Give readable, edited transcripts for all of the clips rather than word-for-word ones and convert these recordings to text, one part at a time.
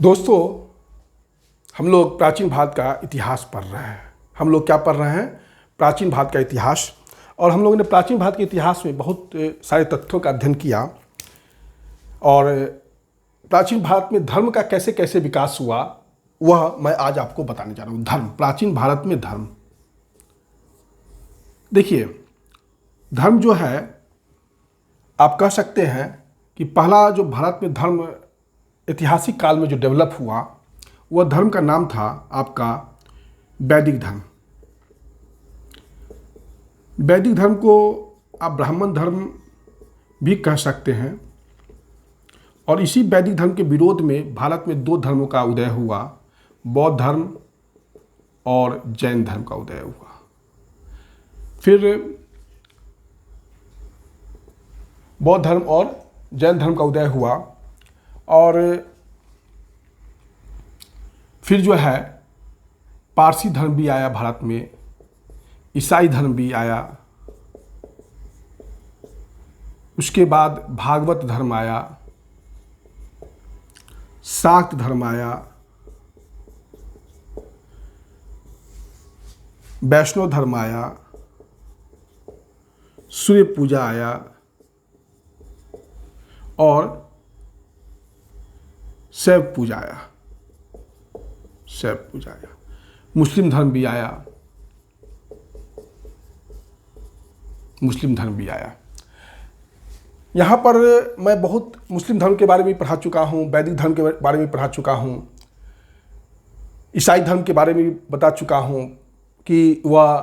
दोस्तों, हम लोग प्राचीन भारत का इतिहास पढ़ रहे हैं। हम लोग क्या पढ़ रहे हैं? प्राचीन भारत का इतिहास। और हम लोगों ने प्राचीन भारत के इतिहास में बहुत सारे तथ्यों का अध्ययन किया और प्राचीन भारत में धर्म का कैसे कैसे विकास हुआ वह मैं आज आपको बताने जा रहा हूँ। धर्म, प्राचीन भारत में धर्म। देखिए, धर्म जो है, आप कह सकते हैं कि पहला जो भारत में धर्म ऐतिहासिक काल में जो डेवलप हुआ वह धर्म का नाम था आपका वैदिक धर्म। वैदिक धर्म को आप ब्राह्मण धर्म भी कह सकते हैं। और इसी वैदिक धर्म के विरोध में भारत में दो धर्मों का उदय हुआ, बौद्ध धर्म और जैन धर्म का उदय हुआ। फिर बौद्ध धर्म और जैन धर्म का उदय हुआ और फिर जो है पारसी धर्म भी आया भारत में, ईसाई धर्म भी आया, उसके बाद भागवत धर्म आया, शाक्त धर्म आया, वैष्णव धर्म आया, सूर्य पूजा आया और शैव पूजा आया। मुस्लिम धर्म भी आया। यहाँ पर मैं बहुत मुस्लिम धर्म के बारे में पढ़ा चुका हूँ, वैदिक धर्म के बारे में पढ़ा चुका हूँ, ईसाई धर्म के बारे में भी बता चुका हूँ कि वह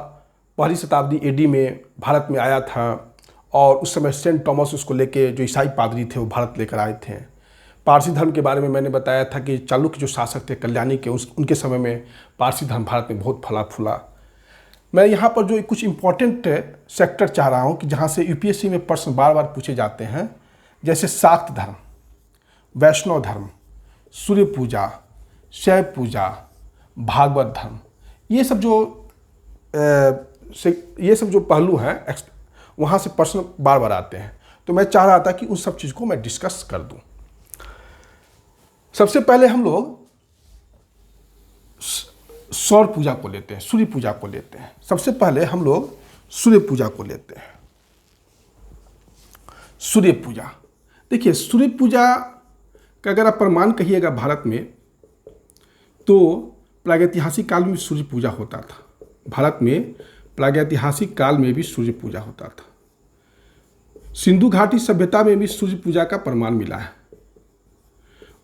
पहली शताब्दी एडी में भारत में आया था और उस समय सेंट थॉमस उसको लेके, जो ईसाई पादरी थे, वो भारत लेकर आए थे। पारसी धर्म के बारे में मैंने बताया था कि चालुक्य जो शासक थे कल्याणी के, उनके समय में पारसी धर्म भारत में बहुत फला फूला। मैं यहाँ पर जो कुछ इम्पोर्टेंट सेक्टर चाह रहा हूँ कि जहाँ से यूपीएससी में प्रश्न बार बार पूछे जाते हैं, जैसे शाक्त धर्म, वैष्णव धर्म, सूर्य पूजा, शैव पूजा, भागवत धर्म, ये सब जो पहलू हैं, वहाँ से प्रश्न बार बार आते हैं। तो मैं चाह रहा था कि उन सब चीज़ को मैं डिस्कस कर दूँ। सबसे पहले हम लोग सौर पूजा को लेते हैं, सूर्य पूजा को लेते हैं। सबसे पहले हम लोग सूर्य पूजा को लेते हैं। सूर्य पूजा, देखिए, सूर्य पूजा का अगर आप प्रमाण कहिएगा भारत में, तो प्रागैतिहासिक काल में सूर्य पूजा होता था। भारत में प्रागैतिहासिक काल में भी सूर्य पूजा होता था। सिंधु घाटी सभ्यता में भी सूर्य पूजा का प्रमाण मिला है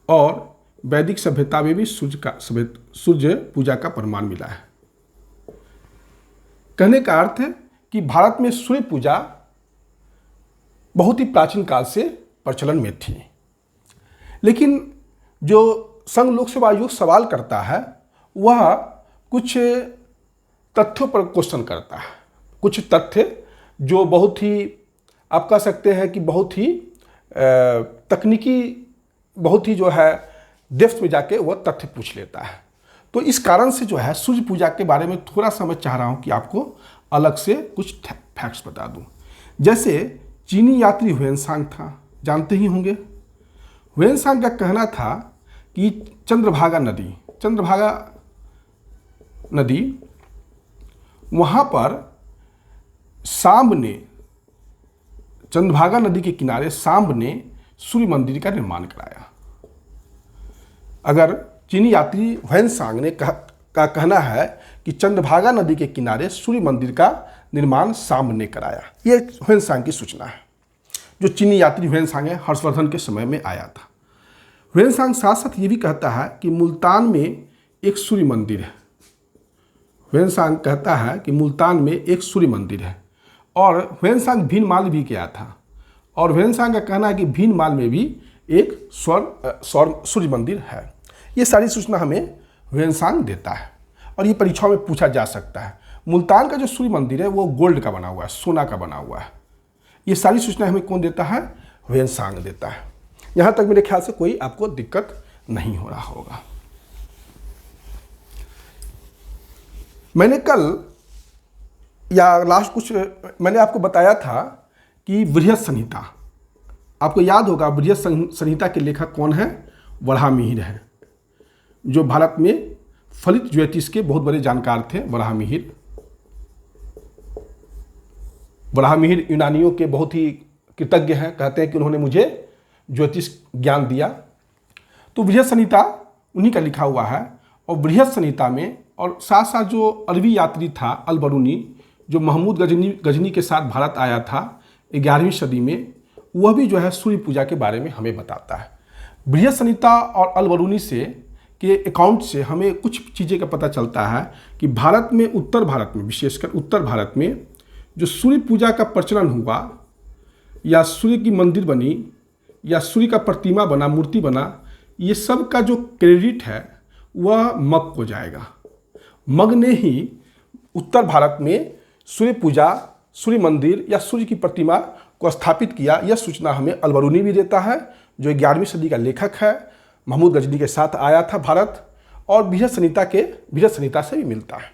और वैदिक सभ्यता में भी सूर्य पूजा का प्रमाण मिला है। कहने का अर्थ है कि भारत में सूर्य पूजा बहुत ही प्राचीन काल से प्रचलन में थी। लेकिन जो संघ लोक सेवा आयोग सवाल करता है वह कुछ तथ्यों पर क्वेश्चन करता है। कुछ तथ्य जो बहुत ही, आप कह सकते हैं कि बहुत ही तकनीकी, बहुत ही जो है डेप्थ में जाके वह तथ्य पूछ लेता है। तो इस कारण से जो है सूर्य पूजा के बारे में थोड़ा सा मैं चाह रहा हूँ कि आपको अलग से कुछ फैक्ट्स बता दूँ। जैसे चीनी यात्री ह्वेनसांग था, जानते ही होंगे। ह्वेनसांग का कहना था कि चंद्रभागा नदी वहाँ पर सांब ने, चंद्रभागा नदी के किनारे सांब ने सूर्य मंदिर का निर्माण कराया। अगर चीनी यात्री ह्वेनसांग ने का कहना है कि चंद्रभागा नदी के किनारे सूर्य मंदिर का निर्माण सांब ने कराया, ये ह्वेनसांग की सूचना है। जो चीनी यात्री ह्वेनसांग है, हर्षवर्धन के समय में आया था। ह्वेनसांग साथ साथ ये भी कहता है कि मुल्तान में एक सूर्य मंदिर है। ह्वेनसांग कहता है कि मुल्तान में एक सूर्य मंदिर है। और ह्वेनसांग भीनमाल भी गया था और ह्वेनसांग का कहना है कि भीनमाल में भी एक सूर्य मंदिर है। ये सारी सूचना हमें ह्वेनसांग देता है और ये परीक्षाओं में पूछा जा सकता है। मुल्तान का जो सूर्य मंदिर है वो गोल्ड का बना हुआ है, सोना का बना हुआ है। ये सारी सूचना हमें कौन देता है? ह्वेनसांग देता है। यहाँ तक मेरे ख्याल से कोई आपको दिक्कत नहीं हो रहा होगा। मैंने कल या लास्ट कुछ मैंने आपको बताया था कि बृहत संहिता, आपको याद होगा बृहत संहिता के लेखक कौन है? वराहमिहिर है। जो भारत में फलित ज्योतिष के बहुत बड़े जानकार थे, वराहमिहिर। वराहमिहिर यूनानियों के बहुत ही कृतज्ञ हैं, कहते हैं कि उन्होंने मुझे ज्योतिष ज्ञान दिया। तो बृहत संहिता उन्हीं का लिखा हुआ है। और बृहत संहिता में और साथ साथ जो अरबी यात्री था अल बरूनी, जो महमूद गजनी के साथ भारत आया था 11वीं सदी में, वह भी जो है सूर्य पूजा के बारे में हमें बताता है। बृहत संहिता और अल बरूनी से के अकाउंट से हमें कुछ चीज़ें का पता चलता है कि भारत में, उत्तर भारत में, विशेषकर उत्तर भारत में जो सूर्य पूजा का प्रचलन हुआ, या सूर्य की मंदिर बनी, या सूर्य का प्रतिमा बना, मूर्ति बना, ये सब का जो क्रेडिट है वह मग को जाएगा। मग ने ही उत्तर भारत में सूर्य पूजा, सूर्य मंदिर या सूर्य की प्रतिमा को स्थापित किया। यह सूचना हमें अल बरूनी भी देता है, जो 11वीं सदी का लेखक है, महमूद गजनी के साथ आया था भारत, और बृहत संहिता से भी मिलता है।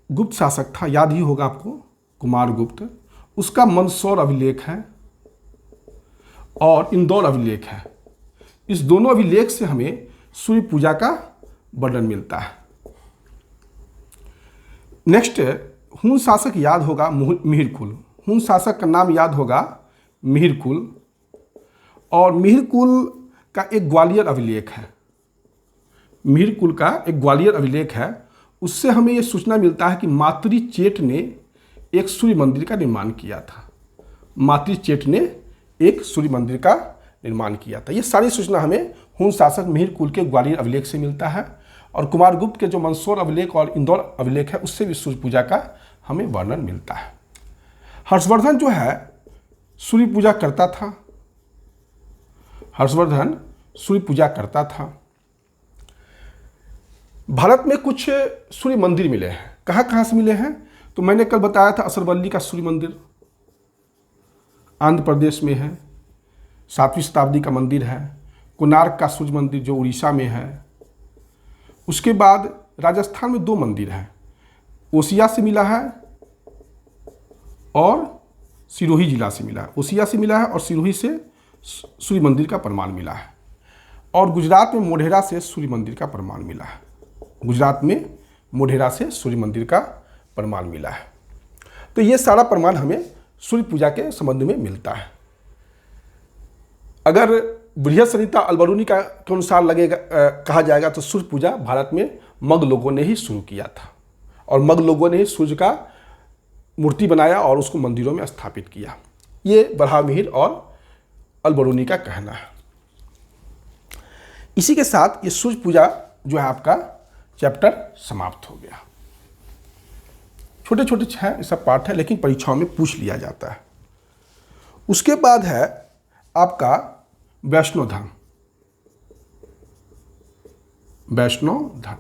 गुप्त शासक था, याद ही होगा आपको, कुमारगुप्त। उसका मंदसौर अभिलेख है और इंदौर अभिलेख है। इस दोनों अभिलेख से हमें सूर्य पूजा का वर्णन मिलता है। नेक्स्ट, हुन शासक याद होगा मिहिरकुल। हुन शासक का नाम याद होगा मिहिरकुल, और मिहिरकुल का एक ग्वालियर अभिलेख है। मिहिरकुल का एक ग्वालियर अभिलेख है। उससे हमें यह सूचना मिलता है कि मातृ चेट ने एक सूर्य मंदिर का निर्माण किया था। मातृ चेट ने एक सूर्य मंदिर का निर्माण किया था। ये सारी सूचना हमें हुन शासक मिहिरकुल के ग्वालियर अभिलेख से मिलता है, और कुमारगुप्त के जो मंदसौर अभिलेख और इंदौर अभिलेख है उससे भी सूर्य पूजा का हमें वर्णन मिलता है। हर्षवर्धन जो है सूर्य पूजा करता था। हर्षवर्धन सूर्य पूजा करता था। भारत में कुछ सूर्य मंदिर मिले हैं। कहाँ से मिले हैं? तो मैंने कल बताया था असरवल्ली का सूर्य मंदिर आंध्र प्रदेश में है, 7वीं शताब्दी का मंदिर है। कोणार्क का सूर्य मंदिर जो उड़ीसा में है। उसके बाद राजस्थान में 2 मंदिर हैं, ओसिया से मिला है और सिरोही जिला से मिला है। ओसिया से मिला है और सिरोही से सूर्य मंदिर का प्रमाण मिला है। और गुजरात में मोढेरा से सूर्य मंदिर का प्रमाण मिला है। गुजरात में मोढेरा से सूर्य मंदिर का प्रमाण मिला है। तो ये सारा प्रमाण हमें सूर्य पूजा के संबंध में मिलता है। अगर बृहत संहिता अल बरूनी के अनुसार लगेगा कहा जाएगा तो सूर्य पूजा भारत में मग लोगों ने ही शुरू किया था, और मग लोगों ने ही सूर्य का मूर्ति बनाया और उसको मंदिरों में स्थापित किया। ये वराहमिहिर और अल बरूनी का कहना है। इसी के साथ ये सूर्य पूजा जो है आपका चैप्टर समाप्त हो गया। छोटे छोटे 6 सब पाठ है, लेकिन परीक्षाओं में पूछ लिया जाता है। उसके बाद है आपका वैष्णव धर्म। वैष्णव धर्म,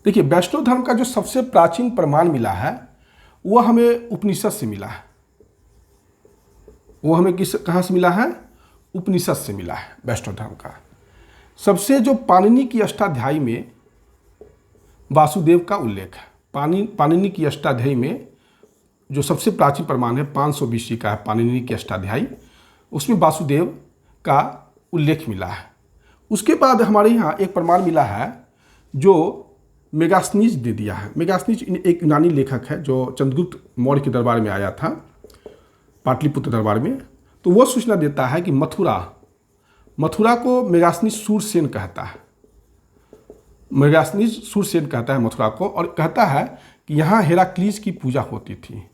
देखिए वैष्णव धर्म का जो सबसे प्राचीन प्रमाण मिला है वह हमें उपनिषद से मिला है। वो हमें कहाँ से मिला है? उपनिषद से मिला है वैष्णव धर्म का। सबसे जो पाणिनि की अष्टाध्यायी में वासुदेव का उल्लेख है। पाणिनि की अष्टाध्यायी में जो सबसे प्राचीन प्रमाण है 500 BC का है पाणिनि की अष्टाध्यायी, उसमें वासुदेव का उल्लेख मिला है। उसके बाद हमारे यहाँ एक प्रमाण मिला है जो मेगास्थनीज दे दिया है। मेगास्थनीज एक यूनानी लेखक है जो चंद्रगुप्त मौर्य के दरबार में आया था, पाटलिपुत्र दरबार में। तो वो सूचना देता है कि मथुरा को मेगास्थनीज सूरसेन कहता है। मेगास्थनीज सूरसेन कहता है मथुरा को, और कहता है कि यहाँ हेराक्लीज की पूजा होती थी।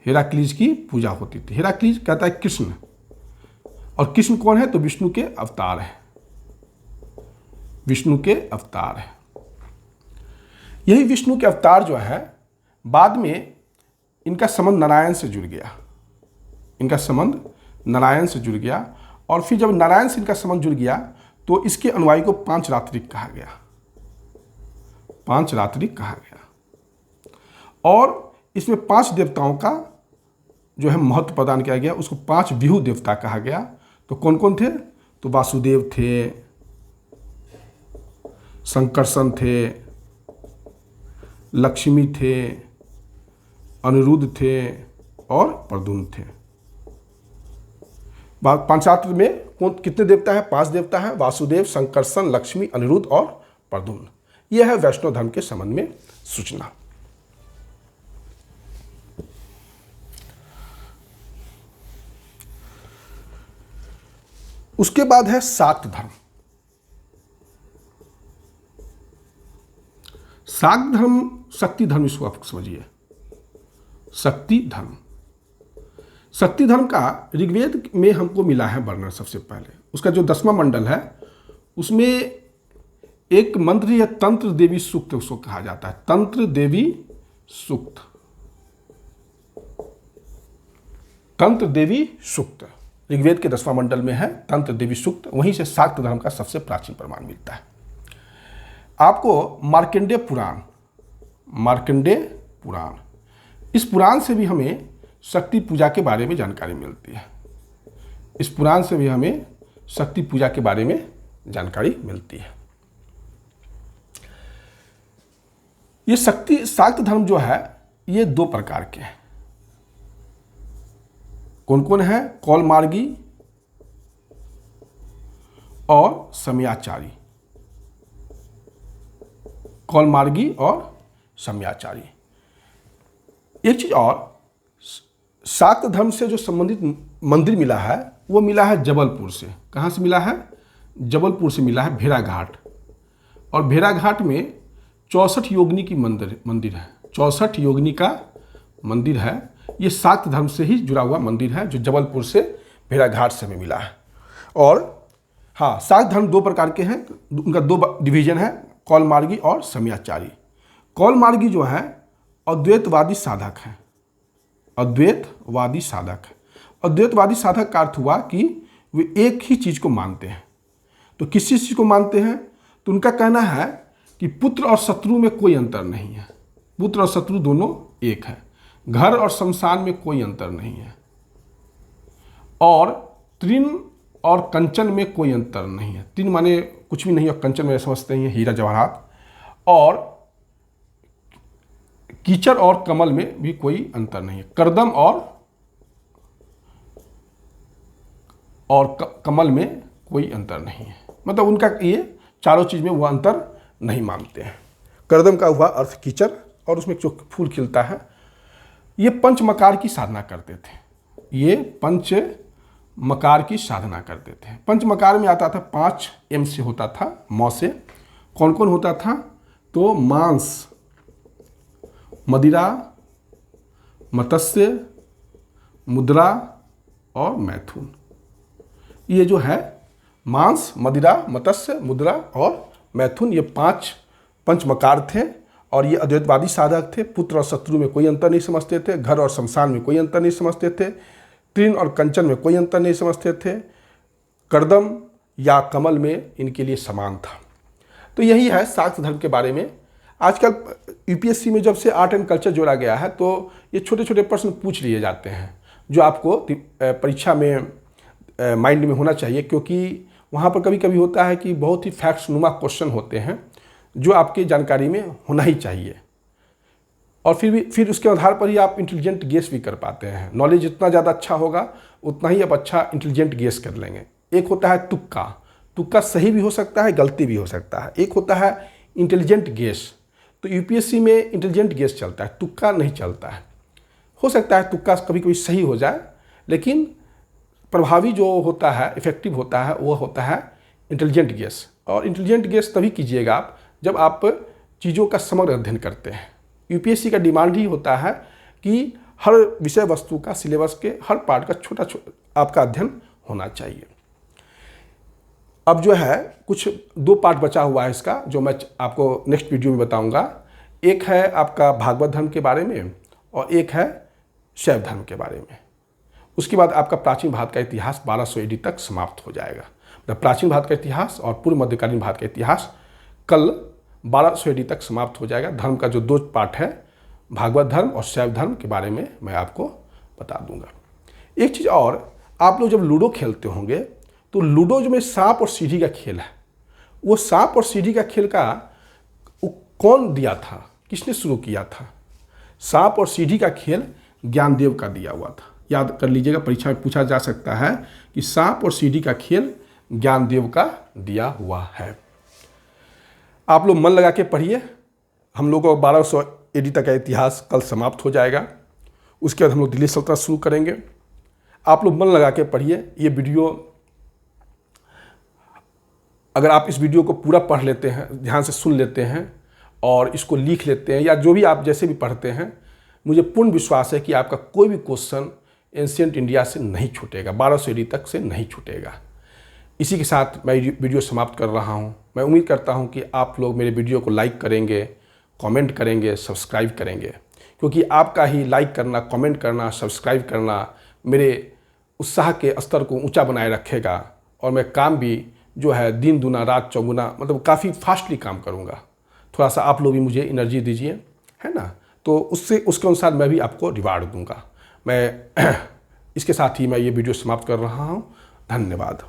हेराक्लीज की पूजा होती थी। हेराक्लीज कहता है कृष्ण, और कृष्ण कौन है? तो विष्णु के अवतार है। विष्णु के अवतार है। यही विष्णु के अवतार जो है बाद में इनका संबंध नारायण से जुड़ गया। इनका संबंध नारायण से जुड़ गया, और फिर जब नारायण से इनका संबंध जुड़ गया तो इसके अनुयायी को पांचरात्रिक कहा गया। पांचरात्रिक कहा गया, और इसमें 5 देवताओं का जो है महत्व प्रदान किया गया। उसको 5 विहू देवता कहा गया। तो कौन कौन थे? तो वासुदेव थे, संकर्षण थे, लक्ष्मी थे, अनिरुद्ध थे और प्रद्युम्न थे। पंचात्र में कौन कितने देवता है? 5 देवता है, वासुदेव, संकर्षण, लक्ष्मी, अनिरुद्ध और प्रद्युम्न। यह है वैष्णव धर्म के संबंध में सूचना। उसके बाद है शाक्त धर्म। शाक्त धर्म शक्ति धर्म, इसको आप समझिए। शक्ति धर्म, शक्ति धर्म का ऋग्वेद में हमको मिला है वर्णन। सबसे पहले उसका जो 10वां मंडल है उसमें एक मंत्र है तंत्र देवी सूक्त, उसको कहा जाता है तंत्र देवी सूक्त। तंत्र देवी सूक्त ऋग्वेद के 10वां मंडल में है, तंत्र देवी सूक्त। वहीं से शाक्त धर्म का सबसे प्राचीन प्रमाण मिलता है। आपको मार्कंडेय पुराण, मार्कंडेय पुराण, इस पुराण से भी हमें शक्ति पूजा के बारे में जानकारी मिलती है। इस पुराण से भी हमें शक्ति पूजा के बारे में जानकारी मिलती है। ये शाक्त धर्म जो है ये 2 प्रकार के हैं। कौन कौन है? कौलमार्गी और समयाचारी। कौलमार्गी और समयाचारी। एक चीज और, शाक्त धर्म से जो संबंधित मंदिर मिला है वो मिला है जबलपुर से। कहाँ से मिला है? जबलपुर से मिला है, भेड़ाघाट। और भेड़ाघाट में 64 योगिनी की मंदिर है। 64 योगिनी का मंदिर है। ये शाक्त धर्म से ही जुड़ा हुआ मंदिर है जो जबलपुर से भेड़ाघाट से हमें मिला है। और हाँ, शाक्त धर्म 2 प्रकार के हैं, उनका 2 डिवीजन है, कौलमार्गी और समयाचारी। कौलमार्गी जो है अद्वैतवादी साधक है। अद्वैतवादी साधक है। अद्वैतवादी साधक का अर्थ हुआ कि वे एक ही चीज़ को मानते हैं। तो किस चीज़ को मानते हैं? तो उनका कहना है कि पुत्र और शत्रु में कोई अंतर नहीं है। पुत्र और शत्रु दोनों एक है। घर और शमशान में कोई अंतर नहीं है। और तृण और कंचन में कोई अंतर नहीं है। तृण माने कुछ भी नहीं, और कंचन में समझते हैं हीरा जवाहरात। और कीचड़ और कमल में भी कोई अंतर नहीं है। करदम और कमल में कोई अंतर नहीं है। मतलब उनका ये चारों चीज़ में वो अंतर नहीं मानते हैं। करदम का हुआ अर्थ कीचड़, और उसमें जो फूल खिलता है। ये पंचमकार की साधना करते थे। ये पंचमकार की साधना करते थे। पंचमकार में आता था 5 M से होता था, मौ से। कौन कौन होता था? तो मांस, मदिरा, मत्स्य, मुद्रा और मैथुन। ये जो है मांस, मदिरा, मत्स्य, मुद्रा और मैथुन, ये 5 पंचमकार थे। और ये अद्वैतवादी साधक थे। पुत्र और शत्रु में कोई अंतर नहीं समझते थे। घर और शमशान में कोई अंतर नहीं समझते थे। तृण और कंचन में कोई अंतर नहीं समझते थे। करदम या कमल में इनके लिए समान था। तो यही है शाक्त धर्म के बारे में। आजकल यूपीएससी में जब से आर्ट एंड कल्चर जोड़ा गया है तो ये छोटे छोटे प्रश्न पूछ लिए जाते हैं जो आपको परीक्षा में माइंड में होना चाहिए, क्योंकि वहाँ पर कभी कभी होता है कि बहुत ही फैक्ट्स नुमा क्वेश्चन होते हैं जो आपकी जानकारी में होना ही चाहिए। और फिर उसके आधार पर ही आप इंटेलिजेंट गेस भी कर पाते हैं। नॉलेज जितना ज़्यादा अच्छा होगा उतना ही आप अच्छा इंटेलिजेंट गेस कर लेंगे। एक होता है तुक्का, तुक्का सही भी हो सकता है, गलती भी हो सकता है। एक होता है इंटेलिजेंट गेस। तो यूपीएससी में इंटेलिजेंट गेस चलता है, तुक्का नहीं चलता है। हो सकता है तुक्का कभी कभी सही हो जाए, लेकिन प्रभावी जो होता है, इफेक्टिव होता है, वो होता है इंटेलिजेंट गेस। और इंटेलिजेंट गेस तभी कीजिएगा आप जब आप चीज़ों का समग्र अध्ययन करते हैं। यूपीएससी का डिमांड ही होता है कि हर विषय वस्तु का, सिलेबस के हर पार्ट का छोटा छोटा आपका अध्ययन होना चाहिए। अब जो है कुछ 2 पार्ट बचा हुआ है इसका, जो मैं आपको नेक्स्ट वीडियो में बताऊंगा। एक है आपका भागवत धर्म के बारे में और एक है शैव धर्म के बारे में। उसके बाद आपका प्राचीन भारत का इतिहास 1200 AD तक समाप्त हो जाएगा। मतलब प्राचीन भारत का इतिहास और पूर्व मध्यकालीन भारत का इतिहास कल 1200 AD तक समाप्त हो जाएगा। धर्म का जो 2 पार्ट है, भागवत धर्म और शैव धर्म के बारे में मैं आपको बता दूंगा। एक चीज़ और, आप लोग जब लूडो खेलते होंगे तो लूडो जो में सांप और सीढ़ी का खेल है, वो सांप और सीढ़ी का खेल का कौन दिया था, किसने शुरू किया था? सांप और सीढ़ी का खेल ज्ञानदेव का दिया हुआ था। याद कर लीजिएगा, परीक्षा में पूछा जा सकता है कि सांप और सीढ़ी का खेल ज्ञानदेव का दिया हुआ है। आप लोग मन लगा के पढ़िए। हम लोगों को 1200 AD तक का इतिहास कल समाप्त हो जाएगा। उसके बाद हम लोग दिल्ली सल्तनत शुरू करेंगे। आप लोग मन लगा के पढ़िए। ये वीडियो, अगर आप इस वीडियो को पूरा पढ़ लेते हैं, ध्यान से सुन लेते हैं और इसको लिख लेते हैं, या जो भी आप जैसे भी पढ़ते हैं, मुझे पूर्ण विश्वास है कि आपका कोई भी क्वेश्चन एंशिएंट इंडिया से नहीं छूटेगा, 1200 AD तक से नहीं छूटेगा। इसी के साथ मैं वीडियो समाप्त कर रहा हूँ। मैं उम्मीद करता हूँ कि आप लोग मेरे वीडियो को लाइक करेंगे, कमेंट करेंगे, सब्सक्राइब करेंगे, क्योंकि आपका ही लाइक करना, कमेंट करना, सब्सक्राइब करना मेरे उत्साह के स्तर को ऊंचा बनाए रखेगा और मैं काम भी जो है दिन दूना रात चौगुना, मतलब काफ़ी फास्टली काम करूँगा। थोड़ा सा आप लोग भी मुझे एनर्जी दीजिए, है ना, तो उसके अनुसार मैं भी आपको रिवार्ड दूंगा। मैं इसके साथ ही मैं ये वीडियो समाप्त कर रहा हूँ। धन्यवाद।